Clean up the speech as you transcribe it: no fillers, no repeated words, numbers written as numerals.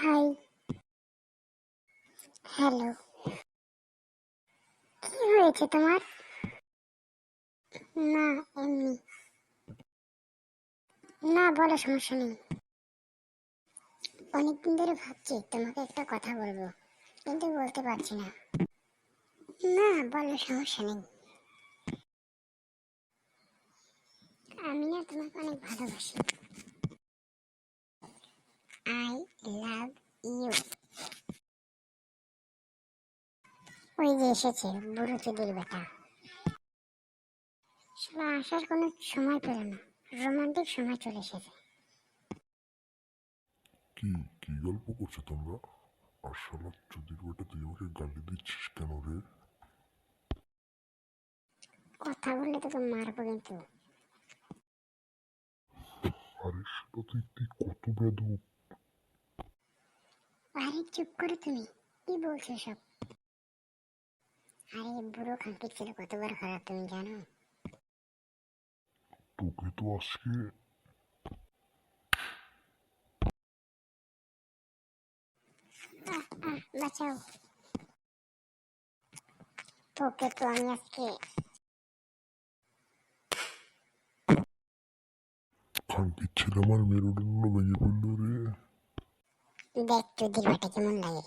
High. Hello. কি হয়েছে তোমার? না, এমনি। না, বলো, সমস্যা নেই। অনেকদিন ধরে ভাবছি তোমাকে একটা কথা বলবো, কিন্তু বলতে পারছি না। না, বলো, সমস্যা নেই। আমি না তোমাকে অনেক ভালোবাসি। I love you. ওই যে এসেছে বুড়ো চুদির বেটা। শালা আসার কোনো সময় পেল না, রোমান্টিক সময় চলে এসেছে। কি কি গল্প করছো তোমরা? আর শালা চুদির বেটা, তুই আমাকে গালি দিচ্ছিস কেন রে? কথা বললে তোকে মারবো কিন্তু। আরে শালা তুই কত বেদব! আরে চুপ করো তুমি, কি বলছো সব? আরে বুড়ো খানকির ছেলে কতবার খারাপ তুমি জানো? তোকে তো আজকে বাঁচাও, তোকে তো আমি আজকে। খানকির ছেলে আমার মেরুদণ্ড ভেঙে ফেললো রে। দেখ চুদির বেটা কেমন লাগে।